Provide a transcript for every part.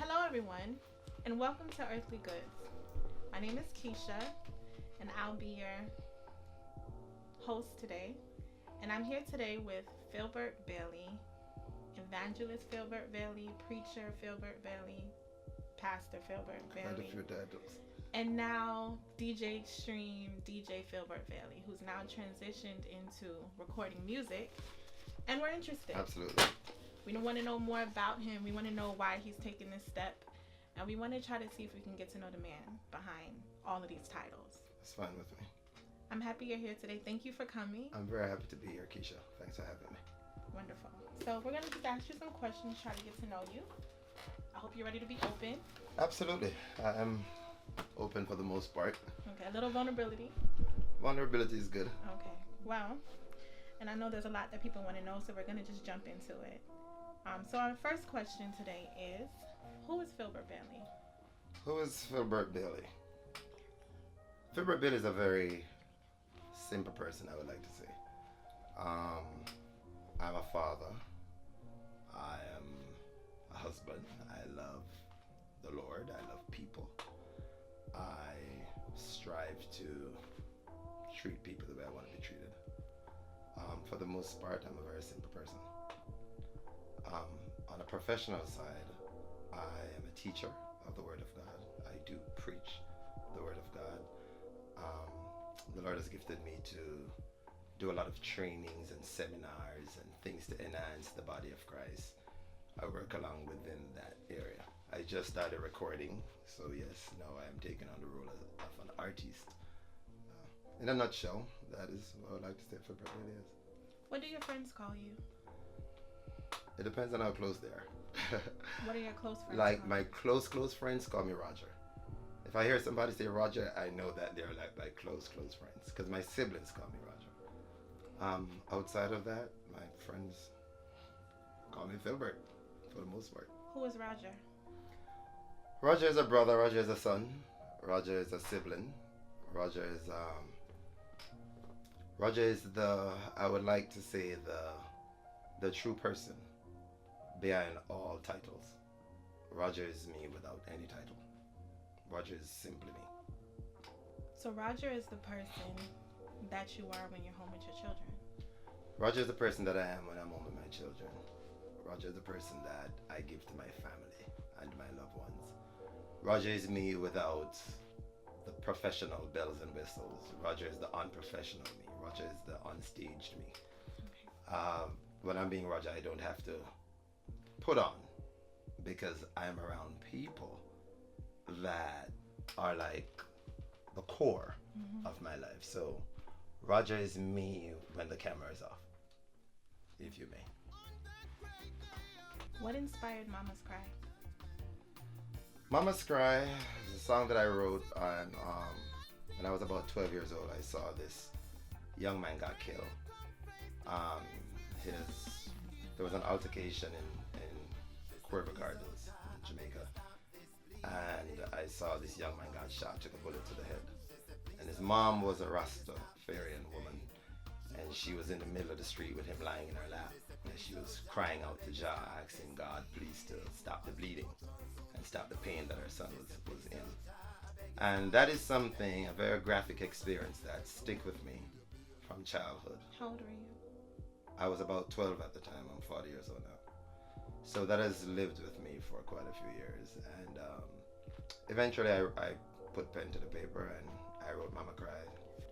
Hello, everyone, and welcome to Earthly Goods. My name is Keisha, and I'll be your host today. And I'm here today with Philbert Bailey, evangelist Philbert Bailey, preacher Philbert Bailey, pastor Philbert Quite a Bailey, few titles. and now DJ Extreme DJ Philbert Bailey, who's now transitioned into recording music. And we're interested. Absolutely. We want to know more about him. We want to know why he's taking this step. And we want to try to see if we can get to know the man behind all of these titles. It's fine with me. I'm happy you're here today. Thank you for coming. I'm very happy to be here, Keisha. Thanks for having me. Wonderful. So we're going to just ask you some questions, try to get to know you. I hope you're ready to be open. Absolutely. I am open for the most part. Okay, a little vulnerability. Vulnerability is good. Okay, well, and I know there's a lot that people want to know, so we're going to just jump into it. So our first question today is, who is Philbert Bailey? Who is Philbert Bailey? Philbert Bailey is a very simple person, I would like to say. I'm a father. I am a husband. I love the Lord. I love people. I strive to treat people the way I want to be treated. For the most part, I'm a very simple person. On a professional side, I am a teacher of the Word of God. I do preach the Word of God. The Lord has gifted me to do a lot of trainings and seminars and things to enhance the body of Christ. I work along within that area. I just started recording, so yes, now I am taking on the role of an artist. In a nutshell, that is what I would like to say for Bailey is. What do your friends call you? It depends on how close they are. What are your close friends Like call my you? close friends call me Roger. If I hear somebody say Roger, I know that they're like my close friends. Because my siblings call me Roger. Outside of that, my friends call me Philbert for the most part. Who is Roger? Roger is a brother. Roger is a son. Roger is a sibling. Roger is the, I would like to say, the true person behind all titles. Roger is me without any title. Roger is simply me. So Roger is the person that you are when you're home with your children. Roger is the person that I am when I'm home with my children. Roger is the person that I give to my family and my loved ones. Roger is me without the professional bells and whistles. Roger is the unprofessional me. Roger is the unstaged me. Okay. When I'm being Roger, I don't have to put on, because I'm around people that are like the core of my life. So Roger is me when the camera is off, if you may. What inspired Mama's Cry? Mama's Cry is a song that I wrote on, when I was about 12 years old. I saw this young man got killed. There was an altercation in Cuerva Gardens in Jamaica, and I saw this young man got shot, took a bullet to the head, and his mom was a Rastafarian woman, and she was in the middle of the street with him lying in her lap, and she was crying out to Jah, asking God please to stop the bleeding and stop the pain that her son was in. And that is something, a very graphic experience that stick with me from childhood. How old were you? I was about 12 at the time. I'm 40 years old now. So that has lived with me for quite a few years. And eventually I put pen to the paper and I wrote Mama Cry.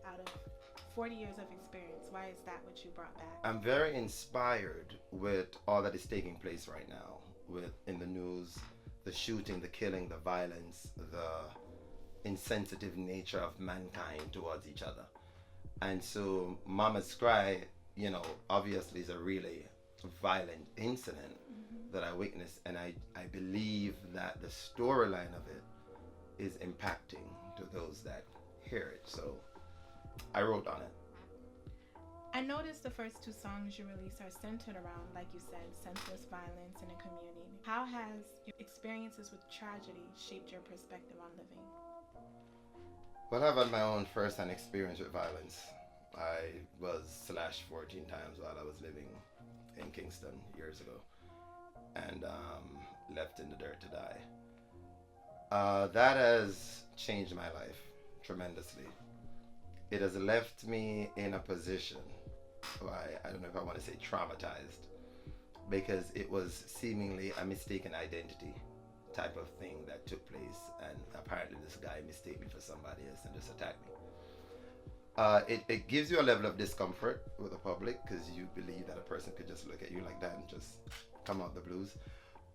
Out of 40 years of experience, why is that what you brought back? I'm very inspired with all that is taking place right now, with in the news, the shooting, the killing, the violence, the insensitive nature of mankind towards each other. And so Mama's Cry, obviously is a really violent incident that I witnessed, and I believe that the storyline of it is impacting to those that hear it. So I wrote on it. I noticed the first two songs you released are centered around, like you said, senseless violence in a community. How has your experiences with tragedy shaped your perspective on living? Well, I've had my own first-hand experience with violence. I was slashed 14 times while I was living in Kingston years ago. And left in the dirt to die. That has changed my life tremendously. It has left me in a position where I don't know if I want to say traumatized, because it was seemingly a mistaken identity type of thing that took place, and apparently this guy mistook me for somebody else and just attacked me. It gives you a level of discomfort with the public because you believe that a person could just look at you like that and just come out the blues.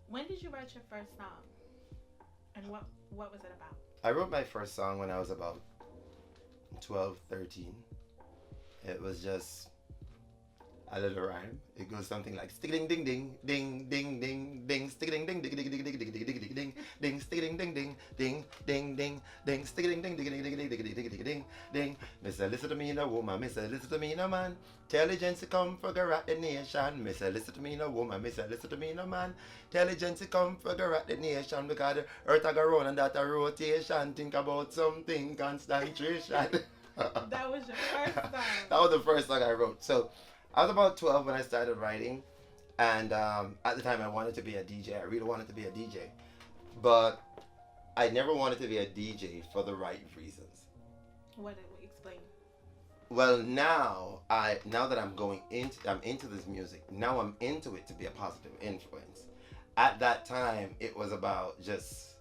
When did you write your first song? And what was it about? I wrote my first song when I was about 12, 13. It was just a little rhyme. It goes something like stick ding ding ding ding ding ding ding stick ding ding ding ding ding ding ding ding ding ding stick ding ding ding ding ding ding ding stick ding ding ding ding ding ding ding ding ding. Mister, listen to me, no woman. Mister, listen to me, no man. Intelligence come for rat the nation. Mister, listen to me, no woman. Mister, listen to me, no man. Intelligence come for rat the nation because the earth a go round and that a rotation. Think about something, concentration. That was your first song. That was the first song I wrote. So I was about 12 when I started writing, and at the time I wanted to be a DJ. I really wanted to be a DJ, but I never wanted to be a DJ for the right reasons. What did we explain? Well, now that I'm into this music. Now I'm into it to be a positive influence. At that time, it was about just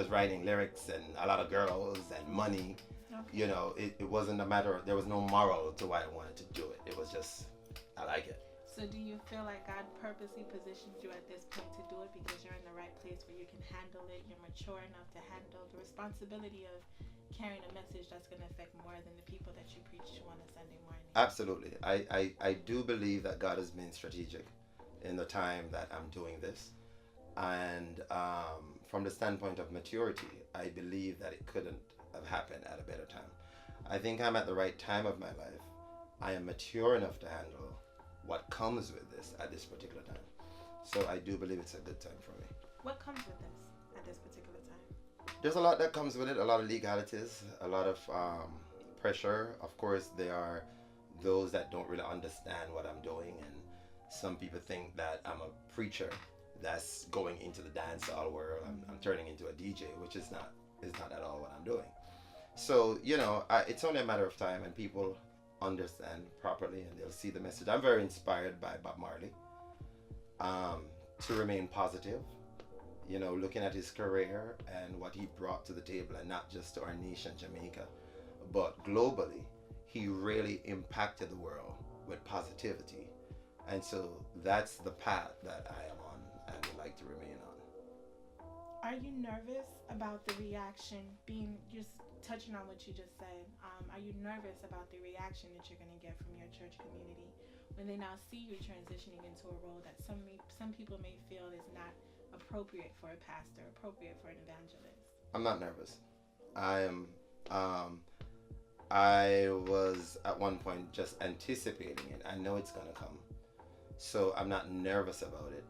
writing lyrics and a lot of girls and money. Okay. You know, it wasn't a matter of, there was no moral to why I wanted to do it. It was just, I like it. So do you feel like God purposely positioned you at this point to do it because you're in the right place where you can handle it, you're mature enough to handle the responsibility of carrying a message that's going to affect more than the people that you preach to on a Sunday morning? Absolutely. I do believe that God has been strategic in the time that I'm doing this. And from the standpoint of maturity, I believe that it couldn't have happened at a better time. I think I'm at the right time of my life. I am mature enough to handle what comes with this at this particular time. So I do believe it's a good time for me. What comes with this at this particular time? There's a lot that comes with it, a lot of legalities, a lot of pressure. Of course, there are those that don't really understand what I'm doing, and some people think that I'm a preacher that's going into the dancehall world. I'm turning into a DJ, which is not at all what I'm doing. So, you know, it's only a matter of time, and people understand properly and they'll see the message. I'm very inspired by Bob Marley to remain positive, you know, looking at his career and what he brought to the table, and not just to our nation, Jamaica, but globally. He really impacted the world with positivity, and so that's the path that I am on and would like to remain on. Are you nervous about the reaction, just touching on what you just said, are you nervous about the reaction that you're going to get from your church community when they now see you transitioning into a role that some people may feel is not appropriate for a pastor, appropriate for an evangelist? I'm not nervous. I was at one point just anticipating it. I know it's going to come. So I'm not nervous about it.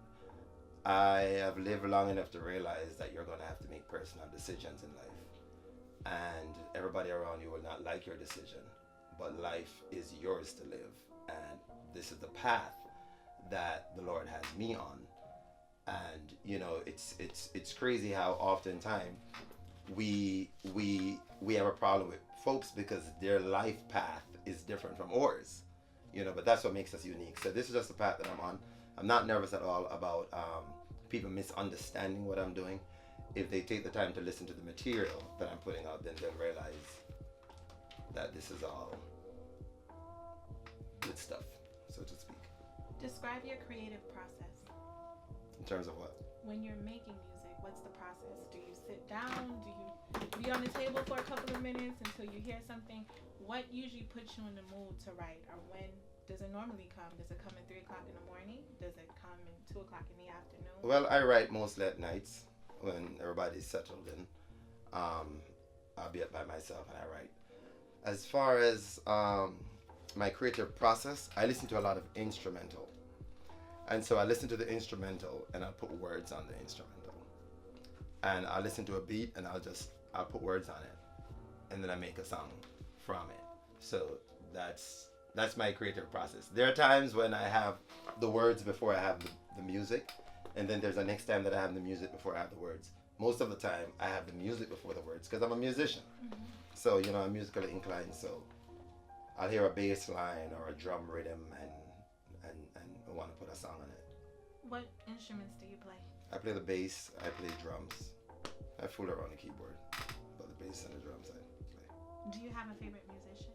I have lived long enough to realize that you're going to have to make personal decisions in life. And everybody around you will not like your decision, but life is yours to live, and this is the path that the Lord has me on. And you know, it's crazy how oftentimes we have a problem with folks because their life path is different from ours, you know, but that's what makes us unique. So this is just the path that I'm on. I'm not nervous at all about people misunderstanding what I'm doing. If they take the time to listen to the material that I'm putting out, then they'll realize that this is all good stuff, so to speak. Describe your creative process. In terms of what? When you're making music, what's the process? Do you sit down? Do you be on the table for a couple of minutes until you hear something? What usually puts you in the mood to write, or when does it normally come? Does it come at 3 o'clock in the morning? Does it come at 2 o'clock in the afternoon? Well, I write mostly at nights when everybody's settled in. I'll be up by myself and I write. As far as my creative process, I listen to a lot of instrumental. And so I listen to the instrumental and I'll put words on the instrumental. And I'll listen to a beat and I'll put words on it. And then I make a song from it. So that's my creative process. There are times when I have the words before I have the music, And then there's the next time that I have the music before I have the words. Most of the time, I have the music before the words because I'm a musician. So, you know, I'm musically inclined. So I'll hear a bass line or a drum rhythm and I want to put a song on it. What instruments do you play? I play the bass, I play drums. I fool around the keyboard, but the bass and the drums I play. Do you have a favorite musician?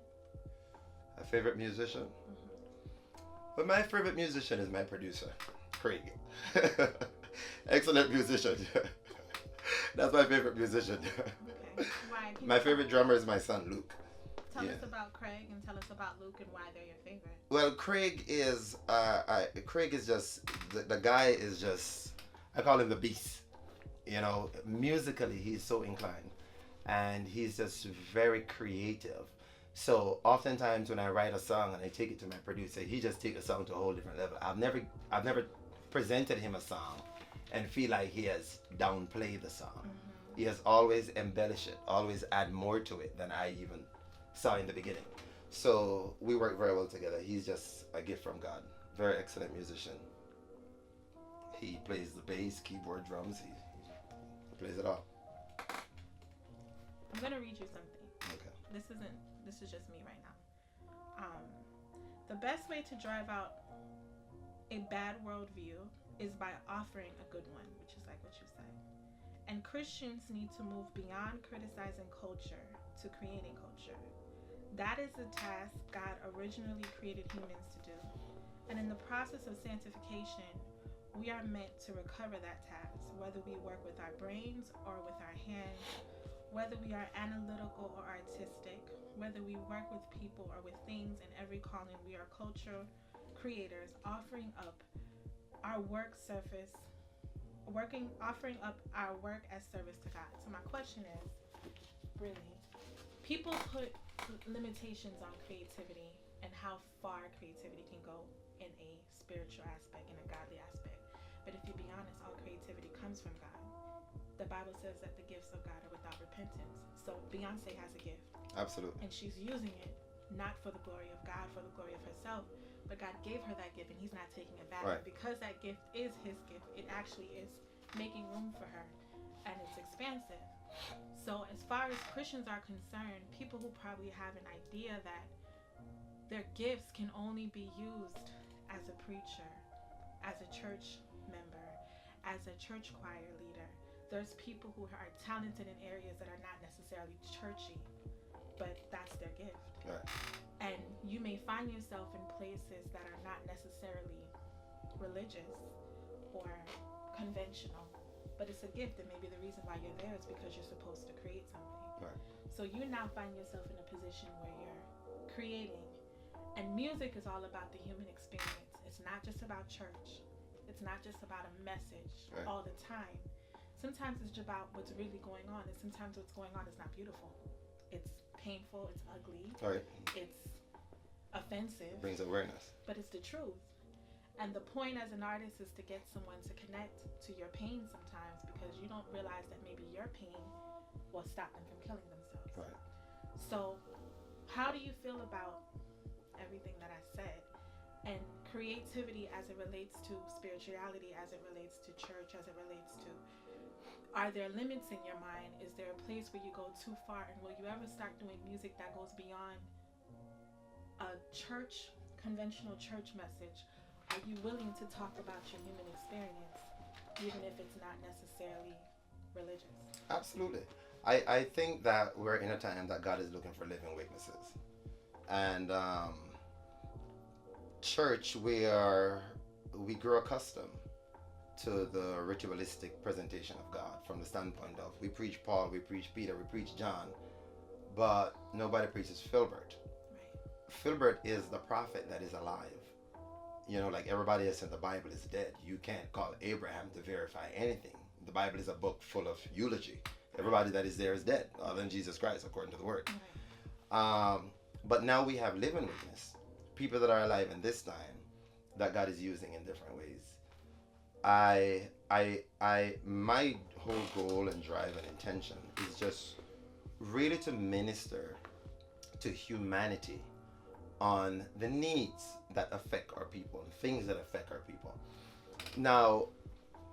A favorite musician? But my favorite musician is my producer, Craig. Excellent musician. That's my favorite musician. Okay. Why? My favorite drummer is my son, Luke. Tell us about Craig and tell us about Luke and why they're your favorite. Well, Craig is just, the guy is just, I call him the beast. You know, musically, he's so inclined. And he's just very creative. So oftentimes when I write a song and I take it to my producer, he just takes a song to a whole different level. I've never presented him a song and feel like he has downplayed the song. He has always embellished it, always add more to it than I even saw in the beginning. So we work very well together. He's just a gift from God. Very excellent musician. He plays the bass, keyboard, drums. He plays it all. I'm gonna read you something. Okay. This is just me right now. The best way to drive out a bad worldview is by offering a good one, which is like what you said. And Christians need to move beyond criticizing culture to creating culture. That is the task God originally created humans to do. And in the process of sanctification, we are meant to recover that task, whether we work with our brains or with our hands, whether we are analytical or artistic, whether we work with people or with things. In every calling, we are cultural creators, offering up our work as service to God. So my question is, really, people put limitations on creativity and how far creativity can go in a spiritual aspect, in a godly aspect. But if you be honest, all creativity comes from God. The Bible says that the gifts of God are without repentance. So Beyonce has a gift. Absolutely. And she's using it not for the glory of God, for the glory of herself, but God gave her that gift and he's not taking it back. Right. Because that gift is his gift, it actually is making room for her and it's expansive. So as far as Christians are concerned, people who probably have an idea that their gifts can only be used as a preacher, as a church member, as a church choir leader. There's people who are talented in areas that are not necessarily churchy, but that's their gift. Right. And you may find yourself in places that are not necessarily religious or conventional, but it's a gift, and maybe the reason why you're there is because you're supposed to create something. Right. So you now find yourself in a position where you're creating, and music is all about the human experience. It's not just about church. It's not just about a message all the time. Sometimes it's about what's really going on, and sometimes what's going on is not beautiful. It's painful, it's ugly, it's offensive. It brings awareness. But it's the truth. And the point as an artist is to get someone to connect to your pain sometimes, because you don't realize that maybe your pain will stop them from killing themselves. Right. So how do you feel about everything that I said? And creativity as it relates to spirituality, as it relates to church, as it relates to, are there limits in your mind? Is there a place where you go too far? And will you ever start doing music that goes beyond a church, conventional church message? Are you willing to talk about your human experience, even if it's not necessarily religious? Absolutely. I think that we're in a time that God is looking for living witnesses. And church, we grow accustomed to the ritualistic presentation of God from the standpoint of we preach Paul, we preach Peter, we preach John, but nobody preaches Philbert. Right. Philbert is the prophet that is alive. You know, like everybody else in the Bible is dead. You can't call Abraham to verify anything. The Bible is a book full of eulogy. Everybody that is there is dead, other than Jesus Christ, according to the word. Right. But now we have living witness, people that are alive in this time that God is using in different ways. My whole goal and drive and intention is just really to minister to humanity on the needs that affect our people, things that affect our people. Now,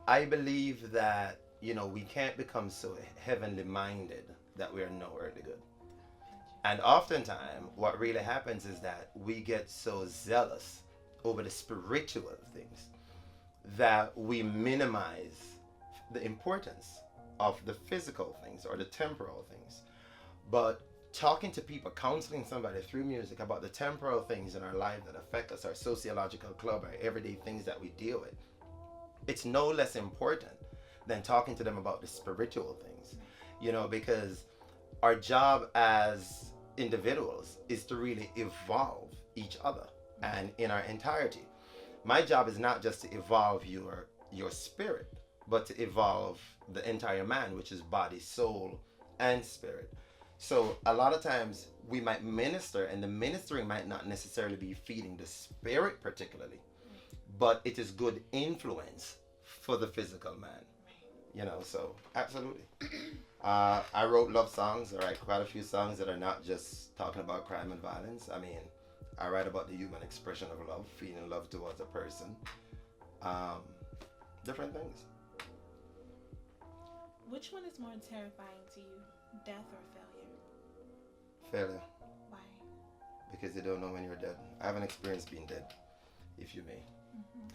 I believe that, we can't become so heavenly minded that we are no earthly good. And oftentimes, what really happens is that we get so zealous over the spiritual things that we minimize the importance of the physical things or the temporal things. But talking to people, counseling somebody through music about the temporal things in our life that affect us, our sociological club, our everyday things that we deal with, it's no less important than talking to them about the spiritual things, because our job as individuals is to really evolve each other and in our entirety. My job is not just to evolve your spirit, but to evolve the entire man, which is body, soul, and spirit. So a lot of times we might minister, and the ministering might not necessarily be feeding the spirit particularly, but it is good influence for the physical man. So absolutely. I wrote love songs. I write quite a few songs that are not just talking about crime and violence. I mean, I write about the human expression of love, feeling love towards a person, different things. Which one is more terrifying to you, death or failure? Failure. Why? Because you don't know when you're dead. I haven't experienced being dead, if you may. Mm-hmm.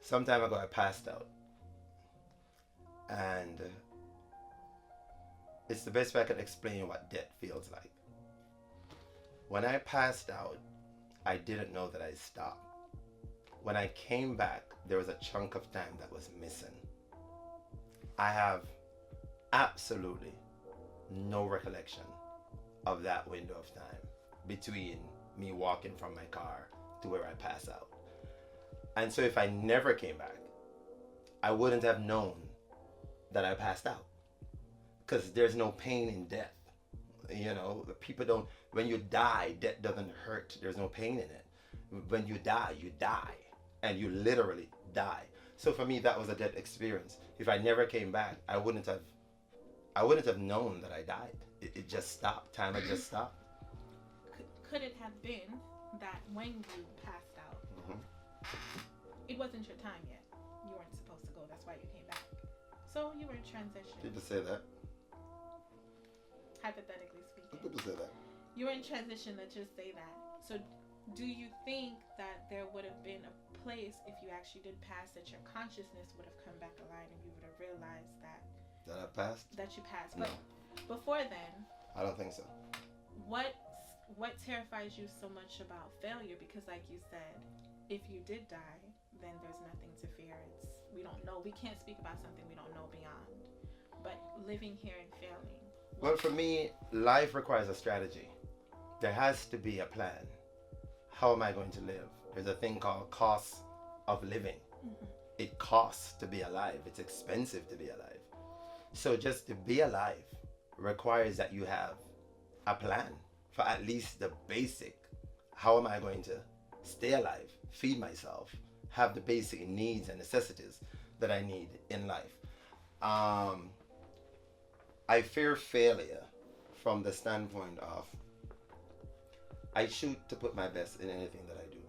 Some time ago, I passed out. And it's the best way I can explain what death feels like. When I passed out, I didn't know that I stopped. When I came back, there was a chunk of time that was missing. I have absolutely no recollection of that window of time between me walking from my car to where I pass out. And so if I never came back, I wouldn't have known that I passed out, because there's no pain in death. People don't, when you die, death doesn't hurt. There's no pain in it. When you die, and you literally die. So for me, that was a death experience. If I never came back, I wouldn't have known that I died. It just stopped. Time had just stopped. Could it have been that when you passed out, it wasn't your time yet? You weren't supposed to go. That's why you came back. So you were in transition. People say that. Hypothetically speaking. People say that. You were in transition. Let's just say that. So do you think that there would have been a place, if you actually did pass, that your consciousness would have come back alive and you would have realized that I passed? That you passed. No. But before then, I don't think so. What terrifies you so much about failure? Because like you said, if you did die, then there's nothing to fear. We don't know. We can't speak about something we don't know beyond. But living here and failing. Well, for me, life requires a strategy. There has to be a plan. How am I going to live? There's a thing called cost of living. Mm-hmm. It costs to be alive. It's expensive to be alive. So just to be alive requires that you have a plan for at least the basic. How am I going to stay alive, feed myself, have the basic needs and necessities that I need in life? I fear failure from the standpoint of I shoot to put my best in anything that I do.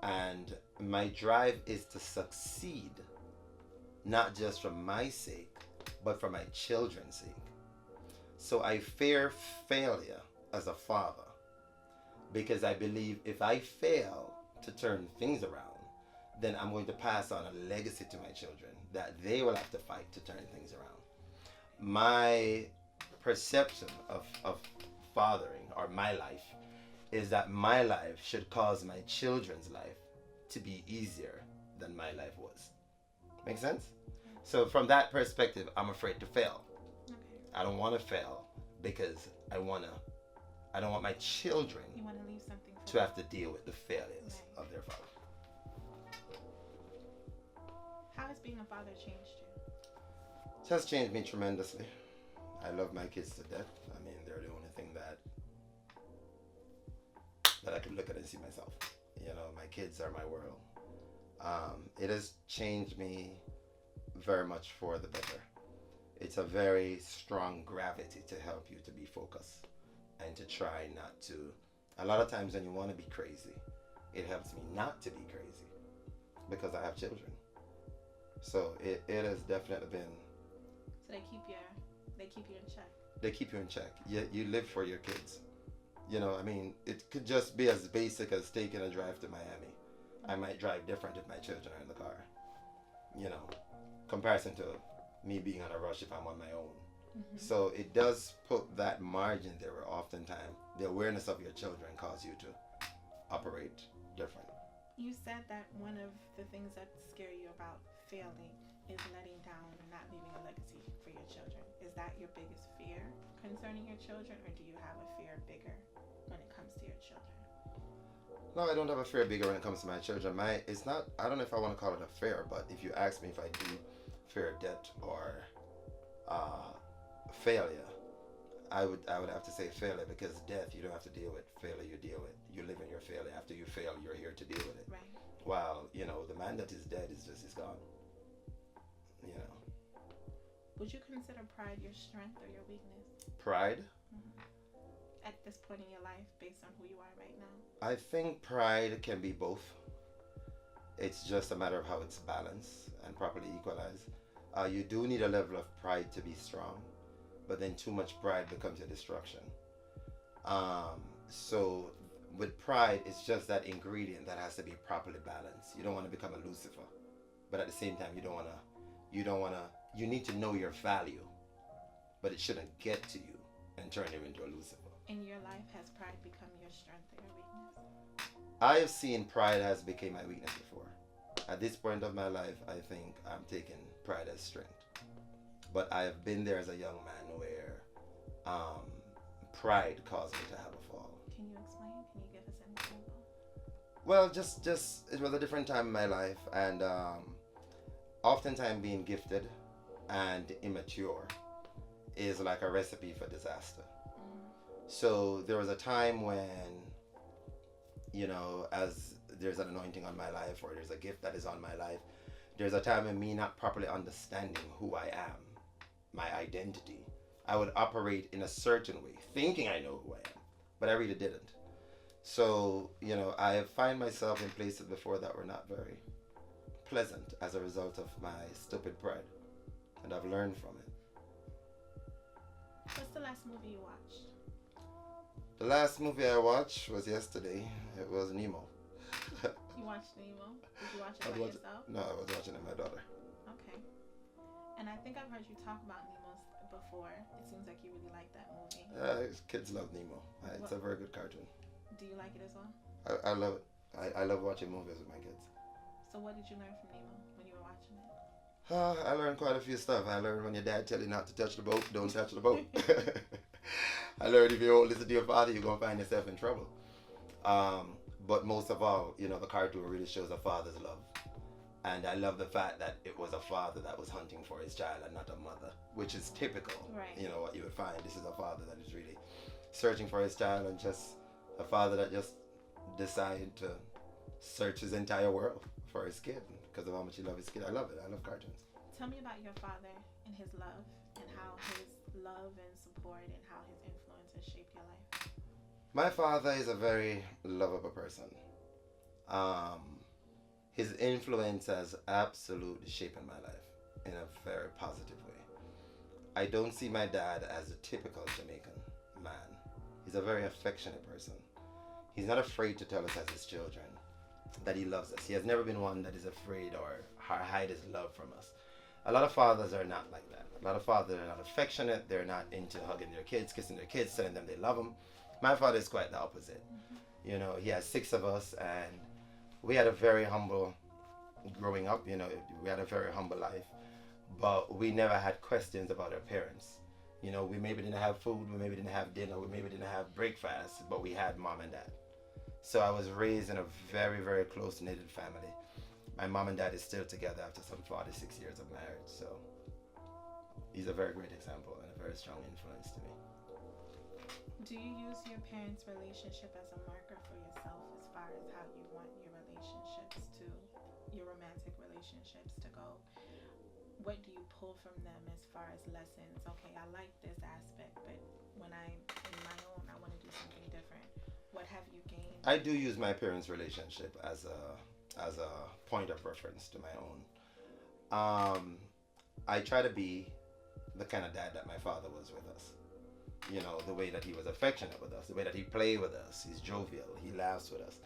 And my drive is to succeed, not just for my sake, but for my children's sake. So I fear failure as a father, because I believe if I fail to turn things around, then I'm going to pass on a legacy to my children that they will have to fight to turn things around. My perception of fathering, or my life, is that my life should cause my children's life to be easier than my life was. Make sense? So from that perspective, I'm afraid to fail. Okay. I don't want to fail because I don't want my children You want to leave something for to have to deal with the failures of their father. How has being a father changed you? It has changed me tremendously. I love my kids to death. I mean, they're the only thing that I can look at and see myself. My kids are my world. It has changed me very much for the better. It's a very strong gravity to help you to be focused and to try not to. A lot of times when you want to be crazy, it helps me not to be crazy because I have children. So it has definitely been. So they keep you in check. They keep you in check. You live for your kids. I mean, it could just be as basic as taking a drive to Miami. I might drive different if my children are in the car. You know, comparison to me being on a rush if I'm on my own. Mm-hmm. So it does put that margin there where oftentimes the awareness of your children cause you to operate different. You said that one of the things that scare you about failing is letting down and not leaving a legacy for your children. Is that your biggest fear concerning your children, or do you have a fear bigger when it comes to your children? No, I don't have a fear bigger when it comes to my children. It's not. I don't know if I want to call it a fear, but if you ask me if I do fear death or failure, I would have to say failure, because death you don't have to deal with. Failure you deal with. You live in your failure. After you fail, you're here to deal with it. Right. While the man that is dead is gone. Would you consider pride your strength or your weakness? Pride? Mm-hmm. At this point in your life, based on who you are right now? I think pride can be both. It's just a matter of how it's balanced and properly equalized. You do need a level of pride to be strong, but then too much pride becomes a destruction. So with pride, it's just that ingredient that has to be properly balanced. You don't want to become a Lucifer, but at the same time, you need to know your value, but it shouldn't get to you and turn you into a Lucifer. In your life, has pride become your strength or your weakness? I have seen pride has become my weakness before. At this point of my life, I think I'm taking pride as strength. But I have been there as a young man where pride caused me to have a fall. Can you explain? Can you give us an example? Well, just it was a different time in my life, and oftentimes being gifted and immature is like a recipe for disaster. So there was a time when, as there's an anointing on my life, or there's a gift that is on my life, there's a time when me not properly understanding who I am, my identity, I would operate in a certain way, thinking I know who I am, but I really didn't. So, I find myself in places before that were not very pleasant as a result of my stupid pride, and I've learned from it. What's the last movie you watched? The last movie I watched was yesterday. It was Nemo. You watched Nemo? Did you watch it by yourself? No, I was watching it with my daughter. Okay. And I think I've heard you talk about Nemo before. It seems like you really like that movie. Kids love Nemo. It's a very good cartoon. Do you like it as well? I love it. I love watching movies with my kids. So what did you learn from Nemo when you were watching it? I learned quite a few stuff. I learned when your dad tell you not to touch the boat, don't touch the boat. I learned if you don't listen to your father, you're going to find yourself in trouble. But most of all, the cartoon really shows a father's love. And I love the fact that it was a father that was hunting for his child and not a mother, which is typical. Right. What you would find. This is a father that is really searching for his child, and just a father that just decided to search his entire world for his kid because of how much he loves his kid. I love it. I love cartoons. Tell me about your father and his love, and how his love and support and how his influence has shaped your life. My father is a very lovable person. His influence has absolutely shaped my life in a very positive way. I don't see my dad as a typical Jamaican man. He's a very affectionate person. He's not afraid to tell us as his children that he loves us. He has never been one that is afraid or hide his love from us. A lot of fathers are not like that. A lot of fathers are not affectionate. They're not into hugging their kids, kissing their kids, telling them they love them. My father is quite the opposite. He has 6 of us, and we had a very humble growing up. We had a very humble life, but we never had questions about our parents. We maybe didn't have food, we maybe didn't have dinner, we maybe didn't have breakfast, but we had mom and dad. So I was raised in a very, very close-knitted family. My mom and dad is still together after some 46 years of marriage. So he's a very great example and a very strong influence to me. Do you use your parents' relationship as a marker for yourself as far as how you want your romantic relationships to go? What do you pull from them as far as lessons? Okay, I like this aspect, but when I'm in my own, I want to do something different. What have you gained? I do use my parents' relationship as a point of reference to my own. Um, I try to be the kind of dad that my father was with us. You know, the way that he was affectionate with us, the way that he played with us. He's jovial. He laughs with us.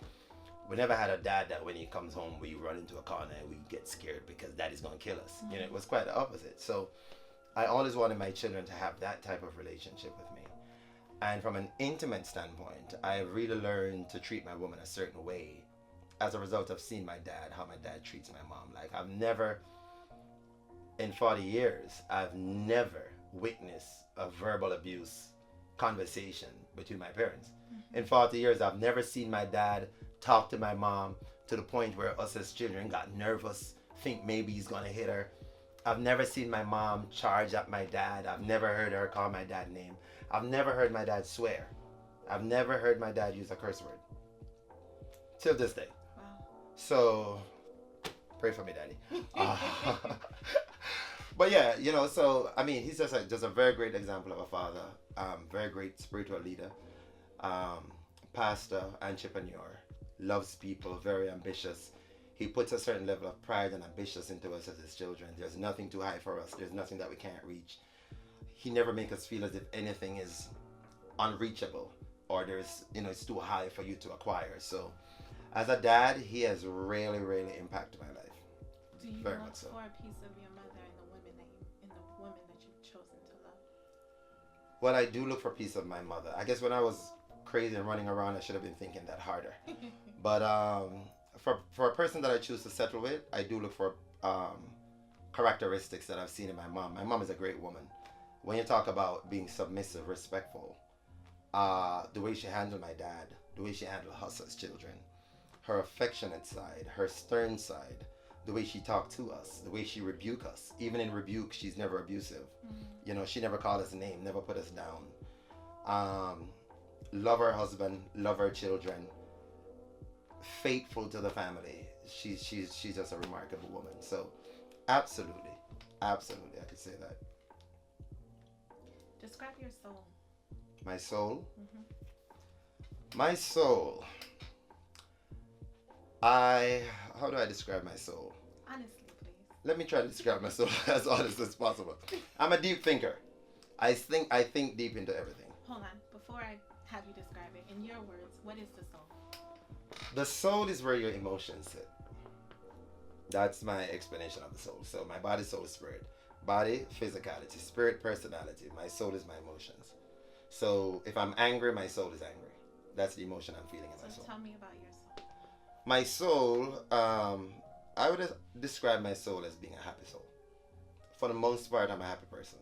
We never had a dad that when he comes home, we run into a corner and we get scared because daddy's going to kill us. You know, it was quite the opposite. So I always wanted my children to have that type of relationship with me. And from an intimate standpoint, I really learned to treat my woman a certain way as a result of seeing my dad, how my dad treats my mom. Like, I've never, in 40 years, I've never witnessed a verbal abuse conversation between my parents. In 40 years, I've never seen my dad talk to my mom to the point where us as children got nervous, think maybe he's gonna hit her. I've never seen my mom charge at my dad. I've never heard her call my dad name. I've never heard my dad swear. I've never heard my dad use a curse word. Till this day. Wow. So, pray for me, daddy. But yeah, you know, so, I mean, he's just a very great example of a father. Very great spiritual leader. Pastor, entrepreneur. Loves people, very ambitious. He puts a certain level of pride and ambition into us as his children. There's nothing too high for us. There's nothing that we can't reach. He never makes us feel as if anything is unreachable or there's, you know, it's too high for you to acquire. So, as a dad, he has really, really impacted my life. Do you very look much so. for a piece of your mother in the women that you've chosen to love? Well, I do look for a piece of my mother. I guess when I was crazy and running around, I should have been thinking that harder. But for a person that I choose to settle with, I do look for characteristics that I've seen in my mom. My mom is a great woman. When you talk about being submissive, respectful, the way she handled my dad, the way she handled us as children, her affectionate side, her stern side, the way she talked to us, the way she rebuked us. Even in rebuke, she's never abusive. You know, she never called us a name, never put us down. Love her husband, love her children, faithful to the family. She's just a remarkable woman. So, absolutely, I could say that. Describe your soul. My soul? My soul. How do I describe my soul? Honestly, please. Let me try to describe my soul as honest as possible. I'm a deep thinker. I think deep into everything. Hold on. Before I have you describe it, in your words, what is the soul? The soul is where your emotions sit. That's my explanation of the soul. So my body, soul, spirit. Body, physicality. Spirit, personality. My soul is my emotions. So if I'm angry, my soul is angry. That's the emotion I'm feeling in my soul. So tell me about your soul. My soul, I would describe my soul as being a happy soul. For the most part, I'm a happy person.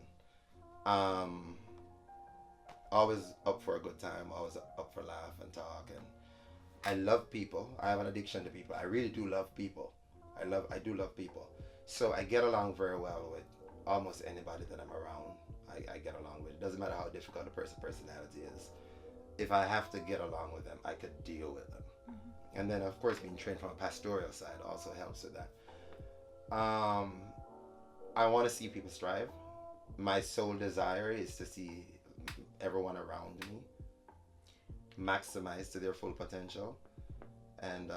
Always up for a good time, always up for laugh and talk, and I love people. I have an addiction to people. I really do love people. I do love people. So I get along very well with almost anybody that I'm around. I get along with. It doesn't matter how difficult a person's personality is. If I have to get along with them, I could deal with them. And then, of course, being trained from a pastoral side also helps with that. I want to see people strive. My sole desire is to see everyone around me maximize to their full potential. And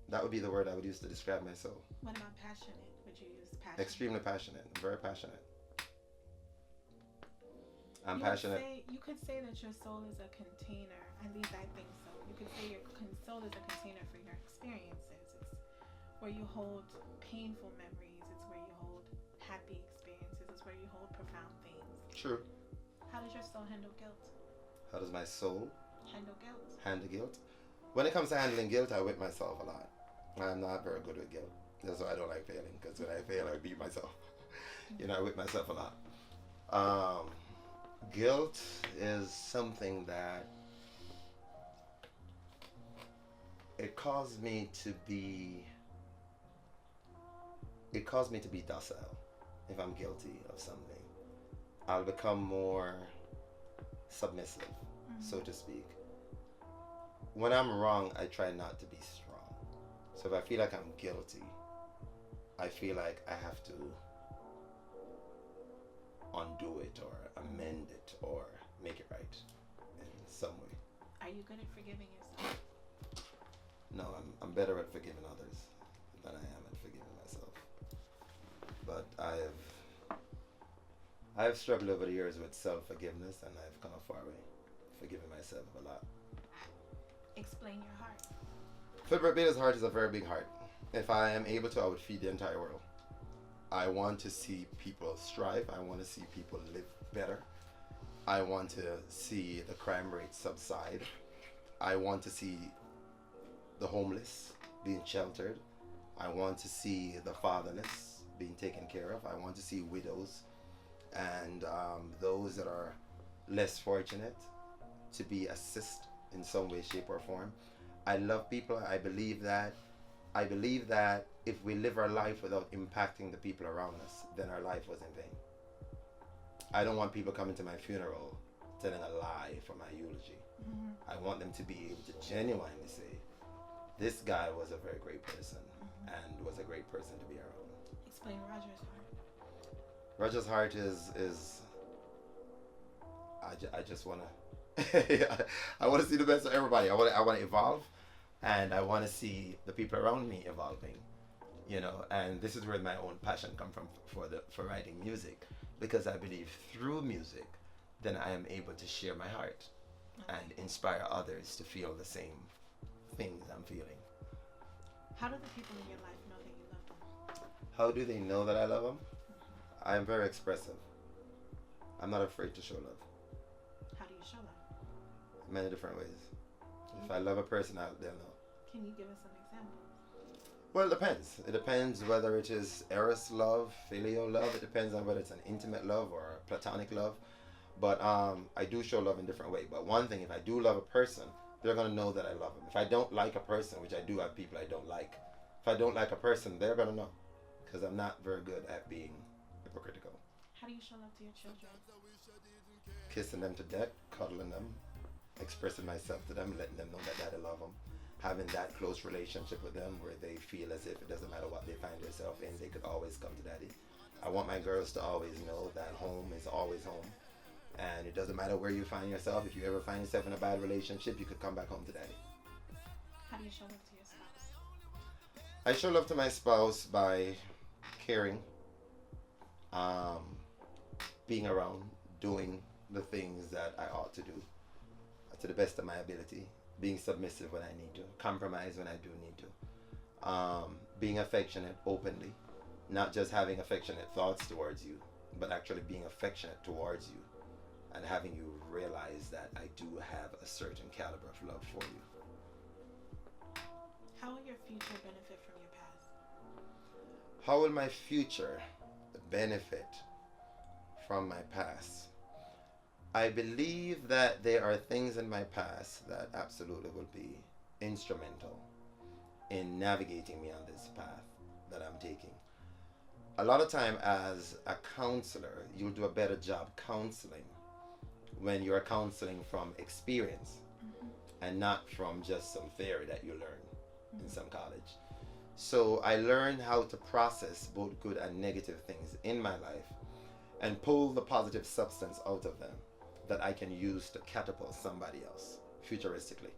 that would be the word I would use to describe my soul. What about passionate? Would you use passionate? Extremely passionate. Very passionate. I'm You passionate. You could say that your soul is a container. At least I think so. You could say your soul is a container for your experiences. It's where you hold painful memories. It's where you hold happy experiences. It's where you hold profound things. True. How does your soul handle guilt? How does my soul Handle guilt? handle guilt? When it comes to handling guilt, I whip myself a lot. I'm not very good with guilt. That's why I don't like failing, because when I fail, I beat myself. I whip myself a lot. Guilt is something that it caused me to be docile. If I'm guilty of something, I'll become more submissive, so to speak. When I'm wrong, I try not to be strong. So if I feel like I'm guilty, I feel like I have to undo it or amend it or make it right in some way. Are you good at forgiving yourself? No, I'm better at forgiving others than I am at forgiving myself. But I've struggled over the years with self-forgiveness, and I've come a far way, forgiving myself a lot. Explain your heart. Philbert Bailey's heart is a very big heart. If I am able to, I would feed the entire world. I want to see people strive. I want to see people live better. I want to see the crime rate subside. I want to see the homeless being sheltered. I want to see the fatherless being taken care of. I want to see widows and those that are less fortunate to be assisted in some way, shape, or form. I love people. I believe that if we live our life without impacting the people around us, then our life was in vain. I don't want people coming to my funeral telling a lie for my eulogy. Mm-hmm. I want them to be able to genuinely say, this guy was a very great person and was a great person to be around. Explain Roger's heart. Roger's heart is I just want to I want to see the best of everybody. I want to evolve, and I want to see the people around me evolving, you know. And this is where my own passion come from for writing music, because I believe through music, then I am able to share my heart and inspire others to feel the same things I'm feeling. How do the people in your life know that you love them? How do they know that I love them? I am very expressive. I'm not afraid to show love. How do you show love? Many different ways. If I love a person, they'll know. Can you give us some examples? Well, it depends. It depends whether it is eros love, filial love. It depends on whether it's an intimate love or a platonic love. But I do show love in different ways. But one thing, if I do love a person, they're going to know that I love them. If I don't like a person, which I do have people I don't like, if I don't like a person, they're going to know. Because I'm not very good at being hypocritical. How do you show love to your children? Kissing them to death, cuddling them, expressing myself to them, letting them know that I love them. Having that close relationship with them where they feel as if it doesn't matter what they find themselves in, they could always come to daddy. I want my girls to always know that home is always home. And it doesn't matter where you find yourself. If you ever find yourself in a bad relationship, you could come back home to daddy. How do you show love to your spouse? I show love to my spouse by caring, being around, doing the things that I ought to do to the best of my ability, being submissive when I need to, compromise when I do need to, being affectionate openly, not just having affectionate thoughts towards you, but actually being affectionate towards you and having you realize that I do have a certain caliber of love for you. How will your future benefit from your past? How will my future benefit from my past? I believe that there are things in my past that absolutely will be instrumental in navigating me on this path that I'm taking. A lot of time as a counselor, you'll do a better job counseling when you're counseling from experience and not from just some theory that you learn in some college. So I learned how to process both good and negative things in my life and pull the positive substance out of them that I can use to catapult somebody else futuristically.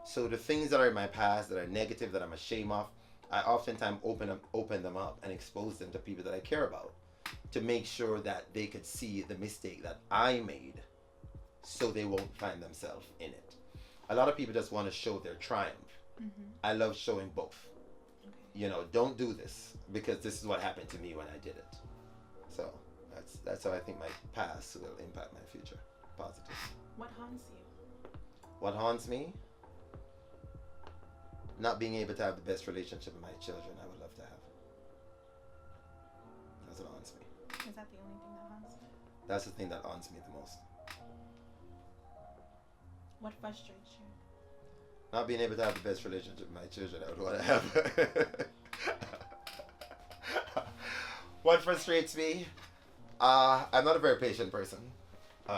So the things that are in my past that are negative, that I'm ashamed of, I oftentimes open them up and expose them to people that I care about to make sure that they could see the mistake that I made so they won't find themselves in it. A lot of people just want to show their triumph. I love showing both. You know, don't do this because this is what happened to me when I did it. So that's how I think my past will impact my future. Positive. What haunts you? What haunts me? Not being able to have the best relationship with my children I would love to have. That's what haunts me. Is that the only thing that haunts you? That's the thing that haunts me the most. What frustrates you? Not being able to have the best relationship with my children I would want to have. What frustrates me? I'm not a very patient person.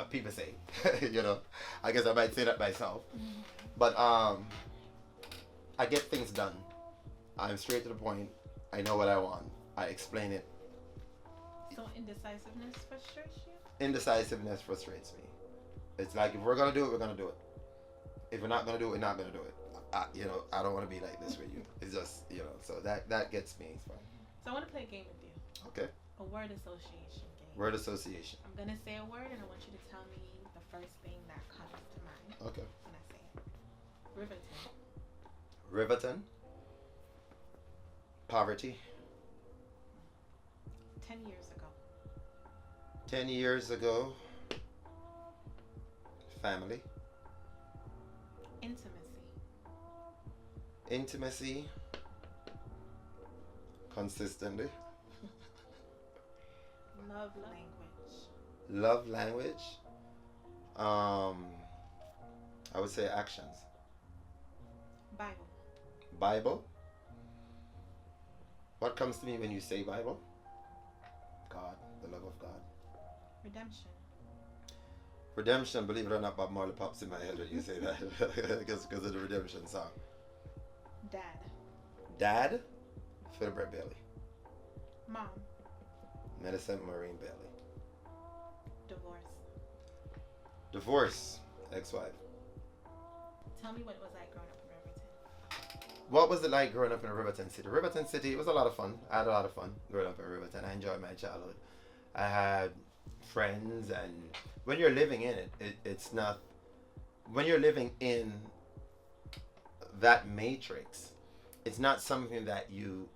People say, you know, I guess I might say that myself. But I get things done. I'm straight to the point. I know what I want. I explain it. So indecisiveness frustrates you? Indecisiveness frustrates me. It's like if we're going to do it, we're going to do it. If we're not going to do it, we're not going to do it. I don't want to be like this with you. It's just, so that gets me. It's fine. So I want to play a game with you. Okay. A word association game. Word association. I'm gonna say a word, and I want you to tell me the first thing that comes to mind. Okay. When I say it. Riverton. Riverton. Poverty. 10 years ago. 10 years ago. Family. Intimacy. Intimacy. Consistently. Love language. Love language. I would say actions. Bible. Bible. What comes to me when you say Bible? God, the love of God. Redemption. Redemption, believe it or not, Bob Marley pops in my head when you say that. Because of the redemption song. Dad. Dad, Philbert Bailey. Mom. Millicent Maureen Bailey. Divorce. Divorce, ex-wife. Tell me what it was like growing up in Riverton. What was it like growing up in Riverton City? Riverton City, it was a lot of fun. I had a lot of fun growing up in Riverton. I enjoyed my childhood. I had friends, and when you're living in it's not, when you're living in that matrix, it's not something that you're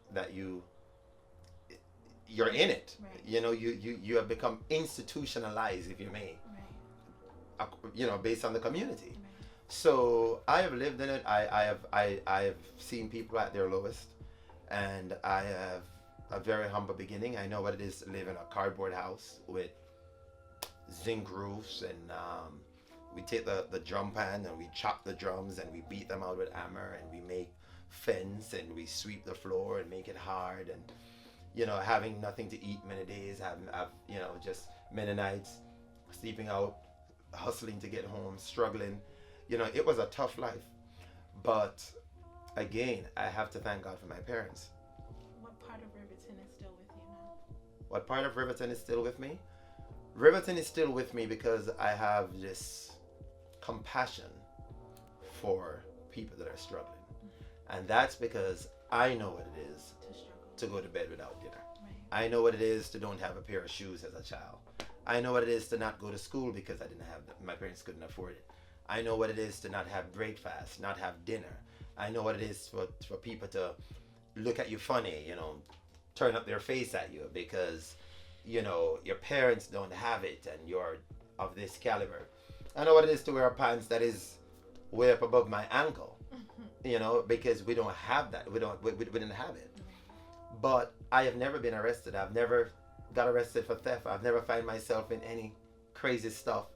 in it. Right. You have become institutionalized, if you may. Right. Based on the community. Right. So I have lived in it. I have seen people at their lowest, and I have a very humble beginning. I know what it is to live in a cardboard house with zinc roofs, and we take the drum pan and we chop the drums and we beat them out with hammer, and we make fence and we sweep the floor and make it hard, and having nothing to eat many days, have just many nights sleeping out, hustling to get home, struggling. It was a tough life. But again, I have to thank God for my parents. What part of Riverton is still with you now? What part of Riverton is still with me? Riverton is still with me because I have this compassion for people that are struggling. And that's because I know what it is to go to bed without dinner. Right. I know what it is to don't have a pair of shoes as a child. I know what it is to not go to school because I didn't have my parents couldn't afford it. I know what it is to not have breakfast, not have dinner. I know what it is for people to look at you funny, turn up their face at you because, your parents don't have it and you're of this caliber. I know what it is to wear pants that is way up above my ankle, because we don't have that. We didn't have it. But I have never been arrested. I've never got arrested for theft. I've never found myself in any crazy stuff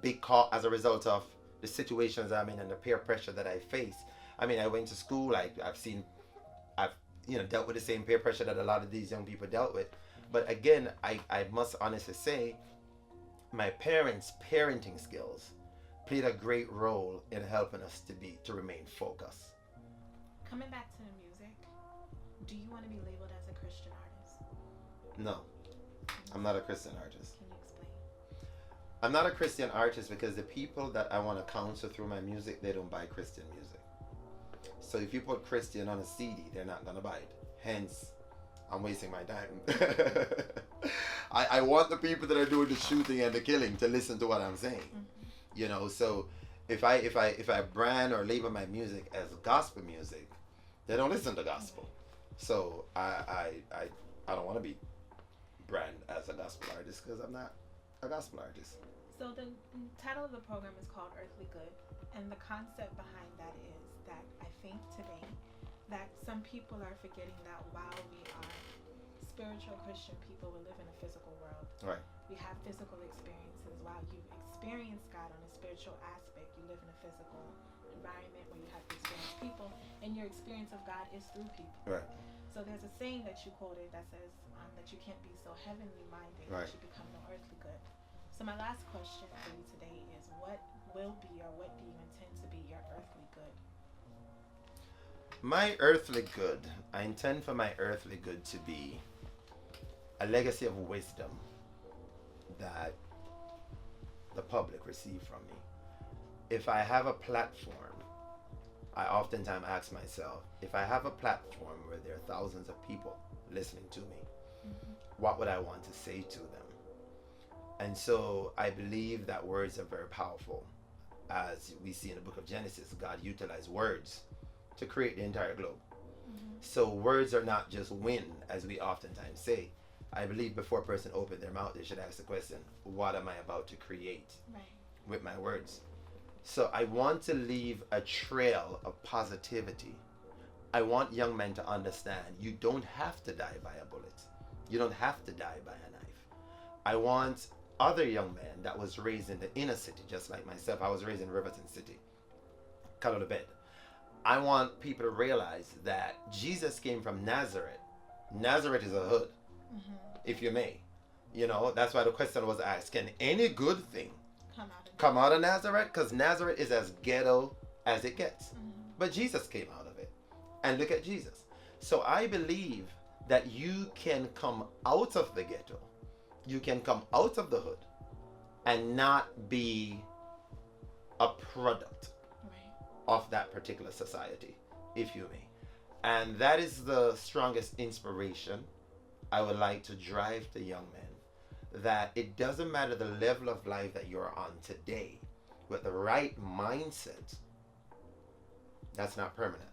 because as a result of the situations I'm in and the peer pressure that I face. I mean, I went to school. I've dealt with the same peer pressure that a lot of these young people dealt with. But again, I must honestly say, my parents' parenting skills played a great role in helping us to remain focused. Coming back to the music, do you want to be labeled as a Christian artist? No, I'm not a Christian artist. Can you explain? I'm not a Christian artist because the people that I want to counsel through my music, they don't buy Christian music. So if you put Christian on a CD, they're not going to buy it. Hence, I'm wasting my time. I want the people that are doing the shooting and the killing to listen to what I'm saying. Mm-hmm. So if I brand or label my music as gospel music, they don't listen to gospel. So I don't want to be brand as a gospel artist because I'm not a gospel artist. So the title of the program is called Earthly Good, and the concept behind that is that I think today that some people are forgetting that while we are spiritual Christian people, we live in a physical world. Right. We have physical experiences. While you experience God on a spiritual aspect, you live in a physical environment where you have to experience people, and your experience of God is through people. Right. So there's a saying that you quoted that says that you can't be so heavenly minded right. that you become no earthly good. So my last question for you today is, what will be or what do you intend to be your earthly good? My earthly good, I intend for my earthly good to be a legacy of wisdom that the public receive from me. If I have a platform I oftentimes ask myself, if I have a platform where there are thousands of people listening to me, what would I want to say to them? And so I believe that words are very powerful. As we see in the book of Genesis, God utilized words to create the entire globe. So words are not just wind, as we oftentimes say. I believe before a person opens their mouth, they should ask the question, what am I about to create with my words? So I want to leave a trail of positivity. I want young men to understand you don't have to die by a bullet. You don't have to die by a knife. I want other young men that was raised in the inner city, just like myself. I was raised in Riverton City, Calabed. I want people to realize that Jesus came from Nazareth. Nazareth is a hood, if you may. You know, that's why the question was asked, can any good thing come out of Nazareth? Because Nazareth is as ghetto as it gets. But Jesus came out of it. And look at Jesus. So I believe that you can come out of the ghetto. You can come out of the hood and not be a product of that particular society, if you may. And that is the strongest inspiration I would like to drive the young men, that it doesn't matter the level of life that you're on today, with the right mindset, that's not permanent.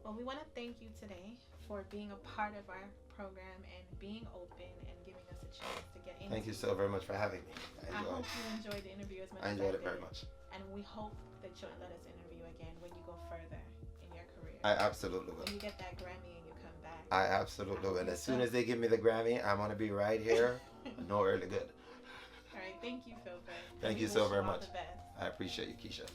Well, we want to thank you today for being a part of our program and being open and giving us a chance to get into. Thank you so very much for having me. I hope you enjoyed the interview as much as I enjoyed did. it very much. And we hope that you'll let us interview again when you go further in your career. I absolutely will. When you get that Grammy and you come back. I absolutely will. And as soon as they give me the Grammy, I'm going to be right here. No early good. All right. Thank you, Philbert. Thank you so very All much. the best. I appreciate you, Keisha.